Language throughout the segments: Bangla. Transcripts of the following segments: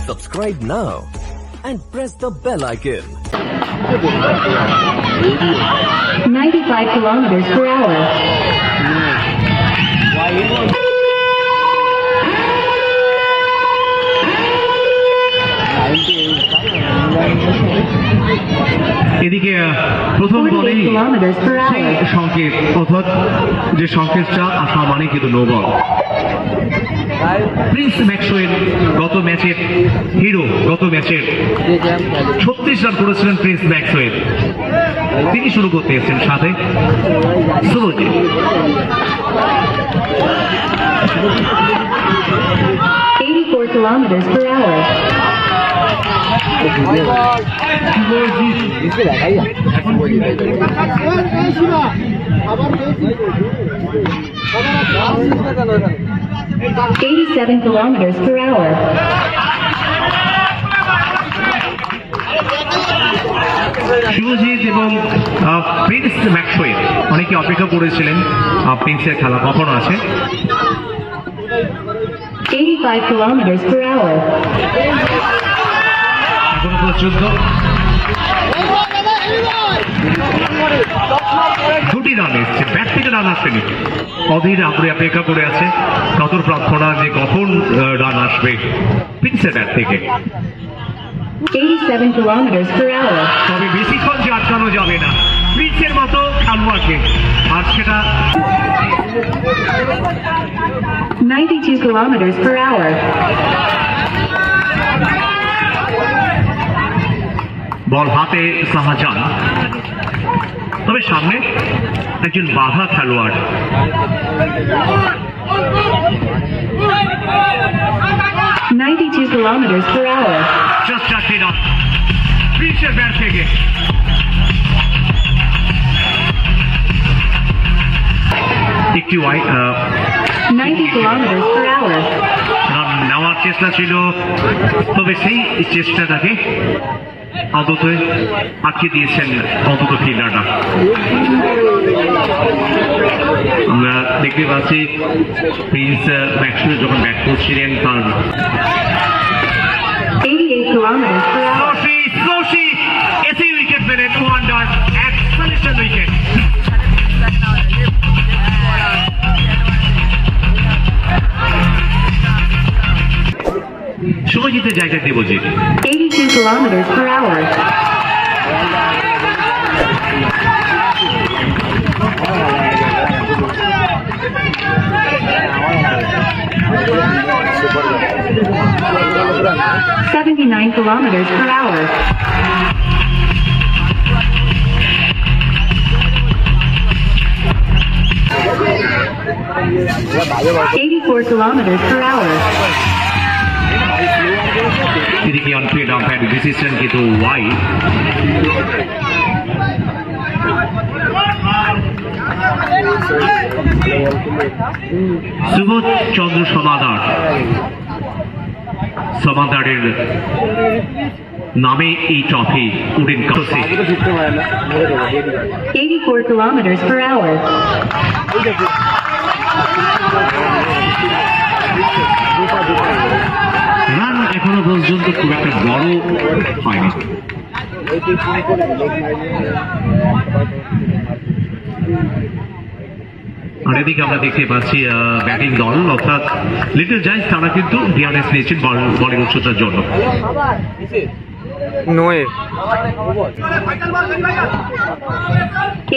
Subscribe now and press the bell icon. 95 kilometers per hour. এদিকে প্রথম বলেই সংকেত অর্থাৎ যে সংকেতটা আসা মানে কিন্তু নো বল। প্রিন্স ম্যাক্সওয়েল গত ম্যাচের হিরো, গত ম্যাচের 36 রান করেছিলেন প্রিন্স ম্যাক্সওয়েল, তিনি শুরু করতে এসেছেন সাথে Subhajit. 84 kilometers per hour. $87 kilometers per hour. Subhajit এবং প্রিন্স ম্যাক্সওয়েল অনেকে অপেক্ষা করেছিলেন প্রিন্সের খেলা কখনো আছে। 85 kilometers per hour. এখনো পর্যন্ত দুটি রান এসছে, ব্যাট থেকে রান আসেনি। অধীর আপনি অপেক্ষা করে আছে কতর প্রার্থনা যে কখন রান আসবে প্রিন্সের ব্যাট থেকে। 87 kilometers per hour. তবে বেশিক্ষণ যে আটকানো যাবে না প্রিন্সের মতো খেলোয়াড়কে, আর সেটা 92 kilometers per hour. বল হাতে শাহজাহান, তবে সামনে একজন বাঘা খেলোয়াড়। 92 kilometers per hour. জাস্ট চারটি রান প্রিন্সের ব্যাট থেকে। একটি 90 kilometers per hour. রান নেওয়ার চেষ্টা ছিল, তবে সেই চেষ্টাটাকে আদত আটকে দিয়েছেন অন্তত ফিল্ডাররা। আমরা দেখতে পাচ্ছি প্রিন্স ম্যাক্সওয়েল যখন ব্যাট করছিলেন তার 88 kilometers per hour. Soshi AC wicket পেলেন, ওয়ান্ডার এক্সেলেন্ট উইকেট। শুভজিতের জায়গায় Debjit. 82 kilometers per hour. $79 kilometers per hour. $84 kilometers per hour. এদিকে অনফিল্ড আম্পায়ার ডিসিশন কিন্তু ওয়াইড। সুবোধ চন্দ্র সমাদারের নামে এই ট্রফি উডেন কাছে। 84 kilometers per hour. রান এখনো পর্যন্ত খুব একটা বড় হয়নি। আর এদিকে আমরা দেখতে পাচ্ছি ব্যাটিং দল অর্থাৎ লিটল জায়ান্টস, তারা কিন্তু ডিআরএস নিয়েছেন বলের উচ্চতার জন্য।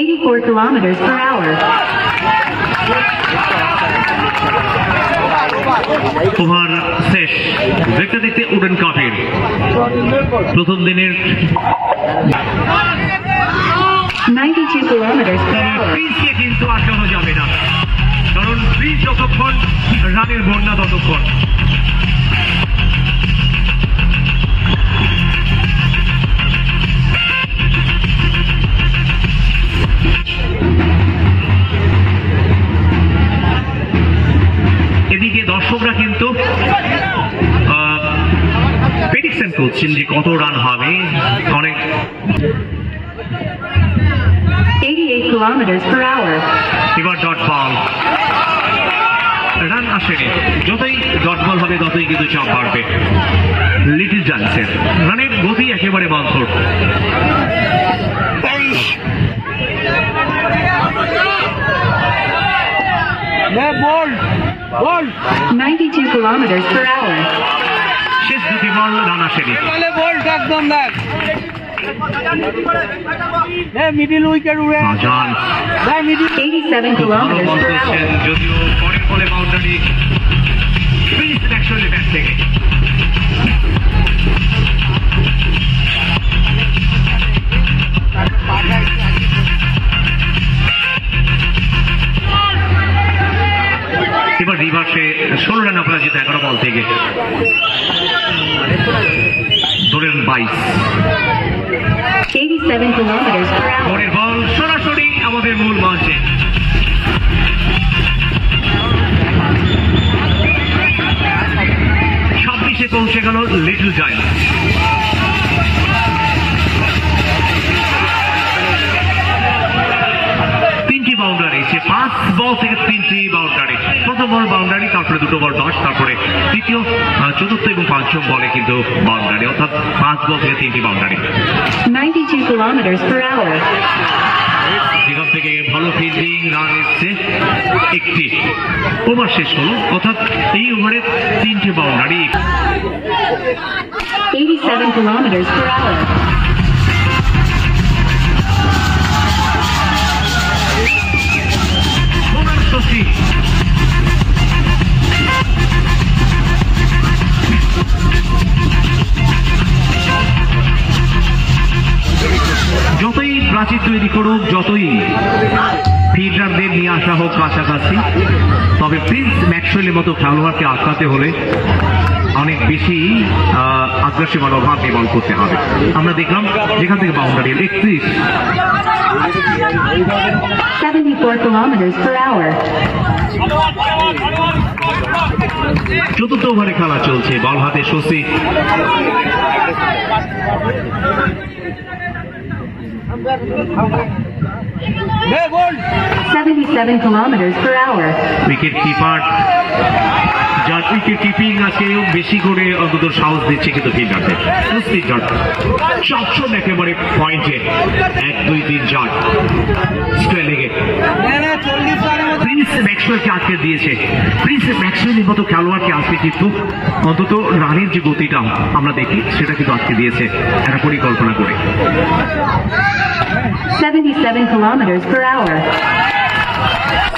84 kilometers per hour. ওভার শেষ দেখতে দেখতে উডেন কাপের প্রথম দিনের 92 kilometers per hour. প্রিন্সকে কিন্তু আটকানো যাবে না, কারণ প্রিন্স যতক্ষণ রানের বন্যা ততক্ষণ। এদিকে দর্শকরা কিন্তু প্রেডিকশন করছেন যে কত রান হবে। অনেক 88 kilometers per hour. এবার ডট বল রান আসেনি, যতই ডট বল হবে ততই কিন্তু চাপ বাড়বে লিটল জায়ান্টসের। রানের গতি একেবারে মন্থর। 92 kilometers per hour. শেষ দুটি বল রান আসেনি। মিডিল উইকেট উড়ে শাহজাহান 87 খুব ভালো kilometers বল per করছেন, hour. যদিও পরের বলে বাউন্ডারি প্রিন্স ম্যাক্সওয়েলের ব্যাট থেকে। এবার রিভার্সে 16 রান অপরাজিত 11 বল থেকে, ধরেন 22। 87 kilometers per hour. পরের বল সরাসরি আমাদের মূল মঞ্চে। ছাব্বিশে পৌঁছে গেল লিটল জায়ান্টস। তিনটি বাউন্ডারি, সে 5 বল থেকে 3টি বাউন্ডারি। প্রথম বল বাউন্ডারি, তারপরে দুটো বল ডট, তারপরে তৃতীয়, চতুর্থ এবং পঞ্চম বলে কিন্তু বাউন্ডারি, অর্থাৎ 5 বল থেকে 3টি বাউন্ডারি। 92 kilometers per hour. এখান থেকে ভালো ফিল্ডিং, রান এসছে একটি। ওভার শেষ হলো, অর্থাৎ এই ওভারে 3টে boundary. 87 kilometers per hour. Shashi যতই প্রাচীর তৈরি করুক, যতই ফিল্ডারদের নিয়ে আসা হোক কাছাকাছি, তবে প্রিন্স ম্যাক্সওয়েলের মতো খেলোয়াড়কে আটকাতে হলে অনেক বেশি আগ্রাসী মনোভাব নিয়ে বল করতে হবে। আমরা দেখলাম যেখান থেকে বাউন্ডারি 31। 74 kilometers per hour. চতুর্থ ওভারে খেলা চলছে, বল হাতে Shashi. 77 kilometers per hour. Wicket keeper, যার উইকেট কিপিং আজকে বেশি করে অন্তত সাহস দিচ্ছে কিন্তু ফিল্ডারদের। সবসময় একেবারে পয়েন্টে 1, 2, 3 4 স্ট্রেলিংয়ে প্রিন্স ম্যাক্সওয়েলকে আটকে দিয়েছে। প্রিন্স ম্যাক্সওয়েলের মতো খেলোয়াড়কে আজকে কিন্তু অন্তত রানের যে গতিটা আমরা দেখি সেটা কিন্তু আটকে দিয়েছে একটা পরিকল্পনা করে। 77 kilometers per hour.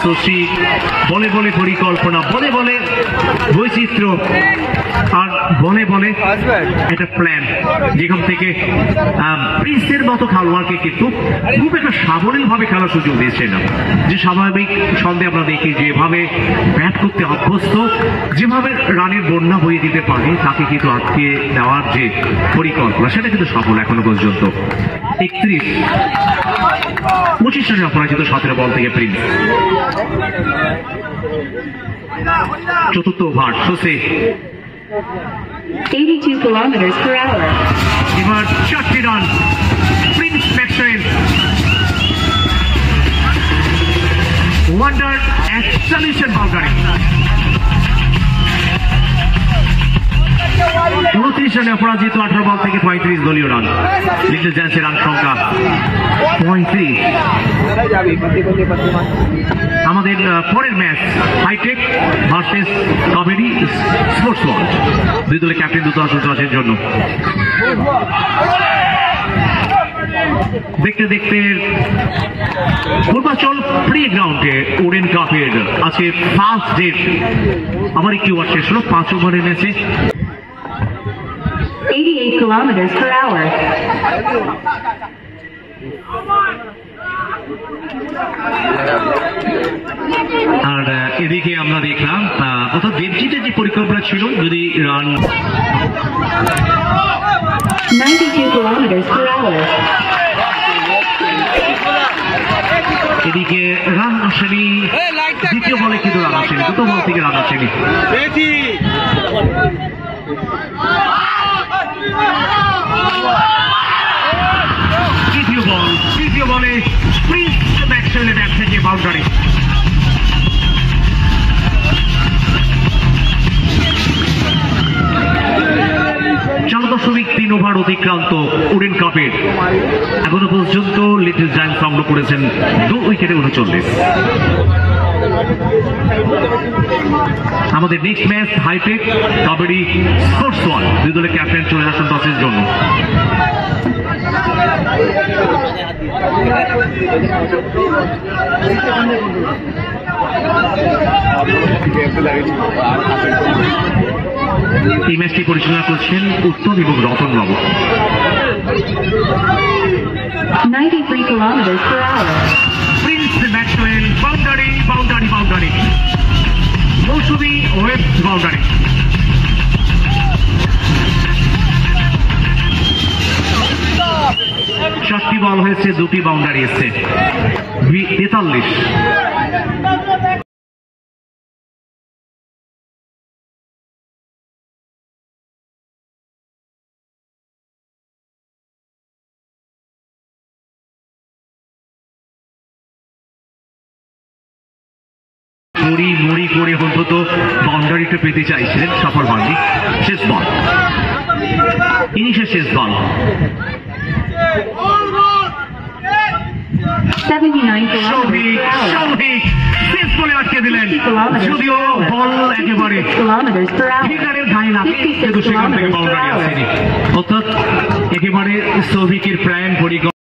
শশী বলে বলে পরিকল্পনা, বলে বলে বৈচিত্র্য, আর বলে বলে একটা প্ল্যান, যেখান থেকে প্রিন্সের মতো খেলোয়াড়কে কিন্তু খুব একটা সাবলীল ভাবে খেলার সুযোগ দিয়েছে না। যে স্বাভাবিক ছন্দে আমরা দেখি যেভাবে ব্যাট করতে অভ্যস্ত, যেভাবে রানের বন্যা বয়ে দিতে পারে, তাকে কিন্তু আটকে দেওয়ার যে পরিকল্পনা সেটা কিন্তু সফল এখনো পর্যন্ত। 31, 25 রানে অপরাজিত 17 বল থেকে প্রিন্স। চতুর্থ over Shashi 82 kilometers per hour. এবার 4টি run Prince Maxwell. Wonder acceleration boundary. 29 রানে অপরাজিত 18 বল থেকে 35 দলীয় রান। লিটল জায়ান্টসের রান সংখ্যা 35। আমাদের পরের match hitech versus Kaveri sports world. দুই দলের ক্যাপ্টেন দ্রুত আসের জন্য। দেখতে দেখতে পূর্বাচল প্লে গ্রাউন্ডে ওরেন কাপের আছে ফার্স্ট ডেট। আবার একটি ওভার শেষ হলো 5 ওভারের ম্যাচে। 88 kilometers per hour. আর এদিকে আমরা দেখলাম অর্থাৎ দেবজিতের যে পরিকল্পনা ছিল, যদি রান 92 kilometers per hour. এদিকে রান আসেনি, দ্বিতীয় বলে কিন্তু রান আসেনি, দুটো বল থেকে রান আসেনি। তৃতীয় বলে প্রিন্স ম্যাক্সওয়েলের ব্যাট থেকে বাউন্ডারি। 4.3 ওভার অতিক্রান্ত উডেন কাপের এখনো পর্যন্ত লিটল জায়ান্ট সংগ্রহ করেছেন 2 উইকেটে 39। আমাদের next match hitech Kabaddi sports 1 দুই দলের ক্যাপ্টেন চলে আসুন টসের জন্য। এই ম্যাচটি পরিচালনা করছেন উত্তম এবং রতন বাবু। 93 kilometers per hour. Prince Maxwell boundary boundary boundary, মৌসুমী ওয়েস্ট বাউন্ডারি। সাতটি বল হয়েছে, 2টি বাউন্ডারি এসছে। 43। মরি করে অন্তত বাউন্ডারিটা পেতে চাইছিলেন সফর বান্দি। শেষ বল, ইনিংসের শেষ বল। 79 kilometers per hour. সৌভিক শেষ বলে আটকে দিলেন, যদিও বল একেবারে Kilometers per hour. ফিগারের গায়ে লাগে, কিন্তু সেখান থেকে বাউন্ডারি আসেনি। অর্থাৎ একেবারে সৌভিকের প্ল্যান পরিকল্পনা